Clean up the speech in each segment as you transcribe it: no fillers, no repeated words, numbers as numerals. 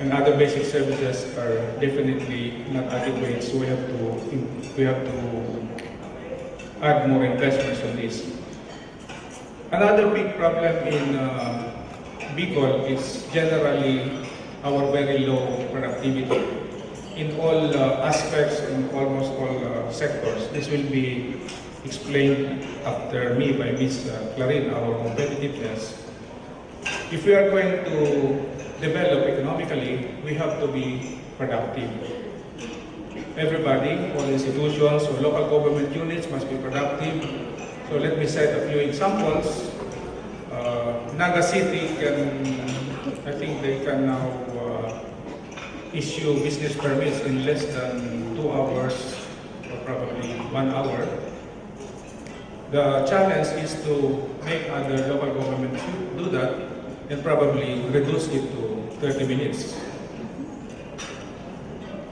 and other basic services are definitely not adequate, so we have to add more investments on this. Another big problem in Bicol is generally our very low productivity in all aspects, in almost all sectors. This will be explained after me by Ms. Clarin, our competitiveness. If we are going to develop economically, we have to be productive. Everybody, all institutions or local government units must be productive. So let me cite a few examples. Naga City I think they can now issue business permits in less than 2 hours or probably 1 hour. The challenge is to make other local governments do that and probably reduce it to 30 minutes.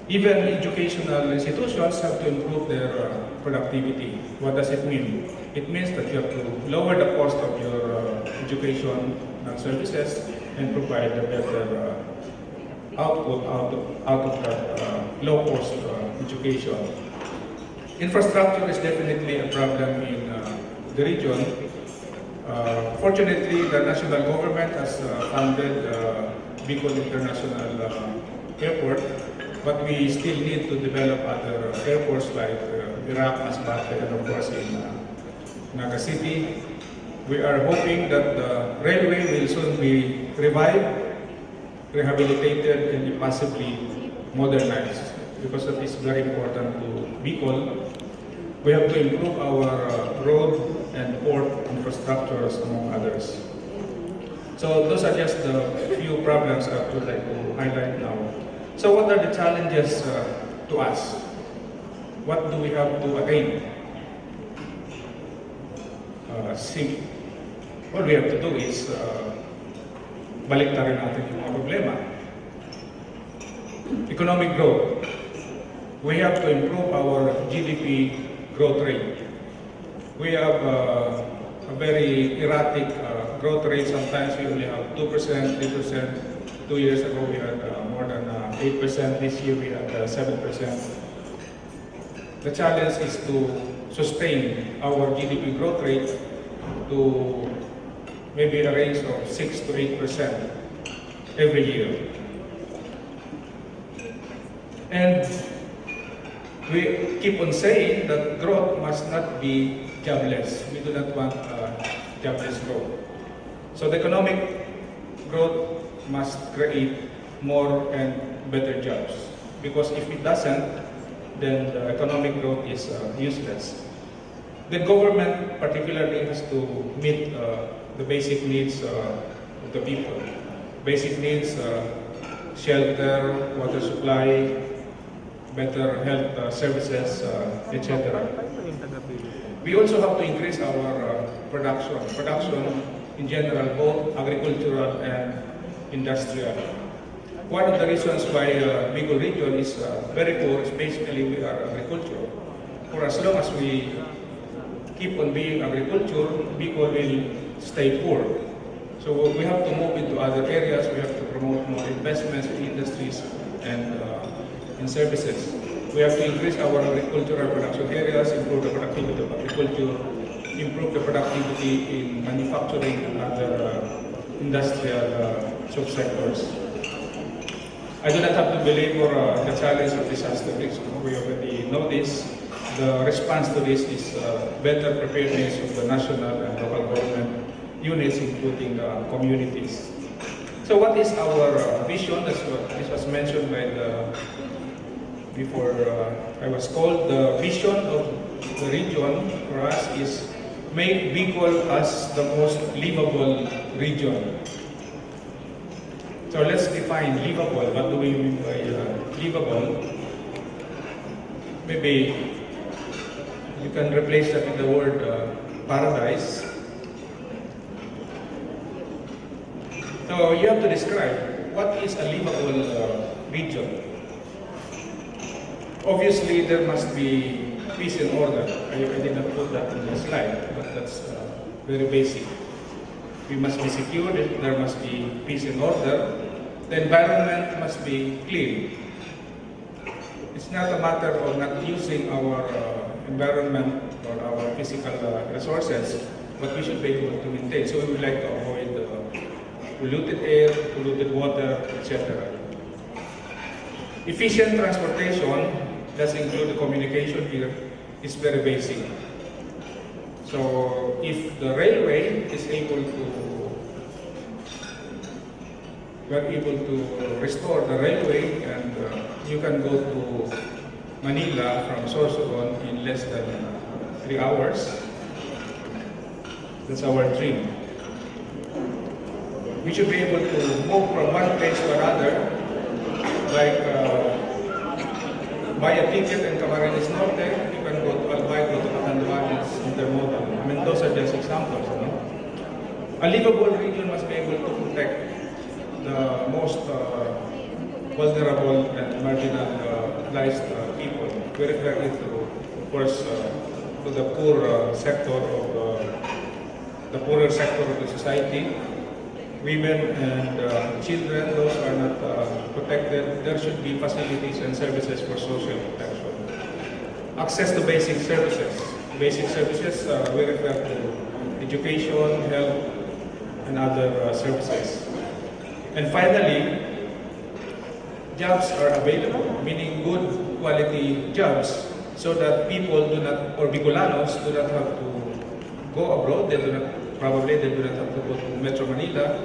Even educational institutions have to improve their productivity. What does it mean? It means that you have to lower the cost of your education services and provide a better output out of that low-cost education. Infrastructure is definitely a problem in the region. Fortunately, the national government has funded Bicol International Airport, but we still need to develop other airports like Iraq, Masbate, and of course in Naga City. We are hoping that the railway will soon be revived, rehabilitated, and possibly modernized, because that is very important to Bicol. We have to improve our road and port infrastructures, among others. So those are just the few problems I would like to highlight now. So what are the challenges to us? What do we have to attain? All we have to do is baliktarin natin yung mga problema. Economic growth. We have to improve our GDP growth rate. We have a very erratic growth rate. Sometimes we only have 2%, 3%. 2 years ago we had more than 8%. This year we had 7%. The challenge is to sustain our GDP growth rate to maybe a range of 6 to 8% every year. And we keep on saying that growth must not be jobless. We do not want jobless growth. So the economic growth must create more and better jobs. Because if it doesn't, then the economic growth is useless. The government particularly has to meet the basic needs of the people. Basic needs, shelter, water supply, better health services, etc. We also have to increase our production. Production in general, both agricultural and industrial. One of the reasons why Bicol region is very poor is basically we are agriculture. For as long as we keep on being agriculture, Bicol will stay poor. So we have to move into other areas. We have to promote more investments in industries and in services. We have to increase our agricultural production areas, improve the productivity of agriculture, improve the productivity in manufacturing and other industrial subsectors. I do not have to belabor the challenge of disaster risk. We already know this. The response to this is better preparedness of the national and local government units, including communities. So what is our vision? This was mentioned by before I was told. The vision of the region for us is make Bicol as the most livable region. So let's define livable. What do we mean by livable? Maybe you can replace that with the word paradise. So you have to describe what is a livable region. Obviously, there must be peace and order. I did not put that in the slide, but that's very basic. We must be secure, there must be peace and order. The environment must be clean. It's not a matter of not using our environment or our physical resources, but we should be able to maintain. So we would like to avoid polluted air, polluted water, etc. Efficient transportation, does include the communication here, is very basic. So if the railway is able to, we are able to restore the railway and you can go to Manila from Sorsogon in less than 3 hours. That's our dream. We should be able to move from one place to another, like buy a ticket in Camarines Norte, you can go to Albay, go to Catanduanes, intermodal. I mean, those are just examples. No? A livable region must be able to protect the most vulnerable and marginalized people. We refer it to, of course, to the poor sector of the poorer sector of the society. Women and children, those are not protected. There should be facilities and services for social protection. Access to basic services. Basic services, we refer to education, health, and other services. And finally, jobs are available, meaning good quality jobs, so that people do not, or Bicolanos do not have to go abroad. They do not have to go to Metro Manila,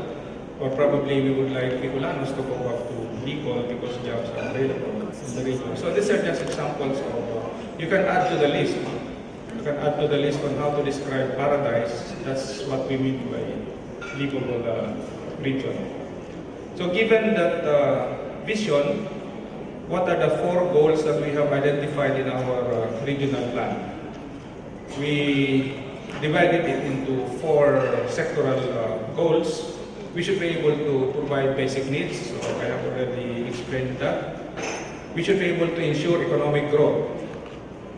or probably we would like Bicolanos to go up to Bicol because jobs are available in the region. So these are just examples of, you can add to the list. You can add to the list on how to describe paradise. That's what we mean by livable region. So given that vision, what are the 4 goals that we have identified in our regional plan? We divided it into 4 sectoral goals. We should be able to provide basic needs, so I have already explained that. We should be able to ensure economic growth.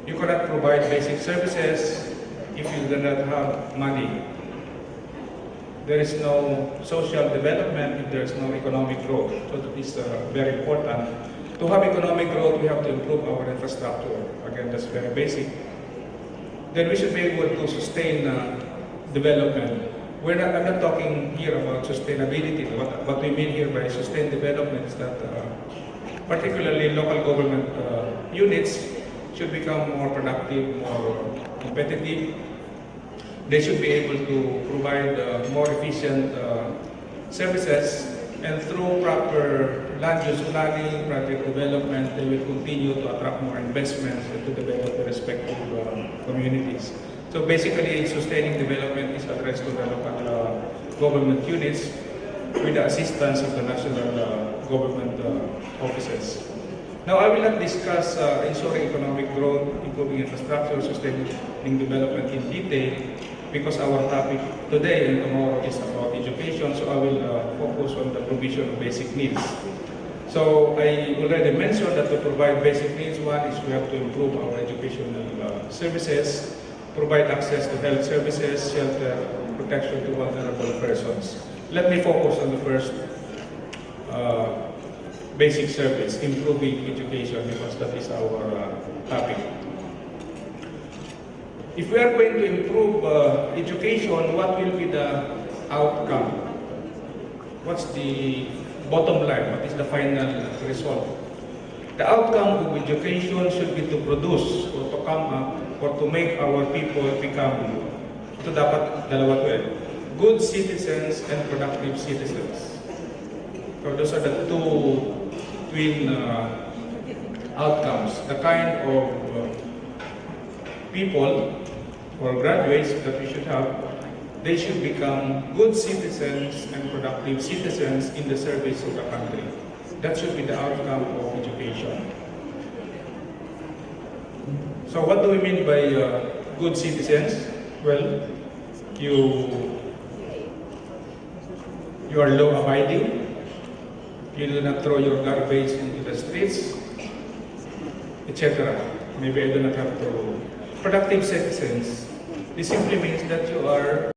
You cannot provide basic services if you do not have money. There is no social development if there is no economic growth. So that is very important. To have economic growth, we have to improve our infrastructure. Again, that's very basic. Then we should be able to sustain development. I'm not talking here about sustainability. What we mean here by sustained development is that particularly local government units should become more productive, more competitive. They should be able to provide more efficient services, and through proper land use planning, project development, they will continue to attract more investments and to develop the respective communities. So basically, sustaining development is addressed to the local government units with the assistance of the national government offices. Now, I will not discuss ensuring economic growth, improving infrastructure, sustaining development in detail, because our topic today and tomorrow is about education, so I will focus on the provision of basic needs. So I already mentioned that to provide basic needs, one is we have to improve our educational services, provide access to health services, shelter, protection to vulnerable persons. Let me focus on the first basic service, improving education, because that is our topic. If we are going to improve education, what will be the outcome? What's the bottom line? What is the final result? The outcome of education should be to produce or to come up or to make our people become, ito dapat dalawa to good citizens and productive citizens. So those are the two twin outcomes. The kind of people or graduates that we should have, they should become good citizens and productive citizens in the service of the country. That should be the outcome of education. So what do we mean by good citizens? Well, you are law-abiding, you do not throw your garbage into the streets, etc. Maybe I do not have to. Productive citizens, this simply means that you are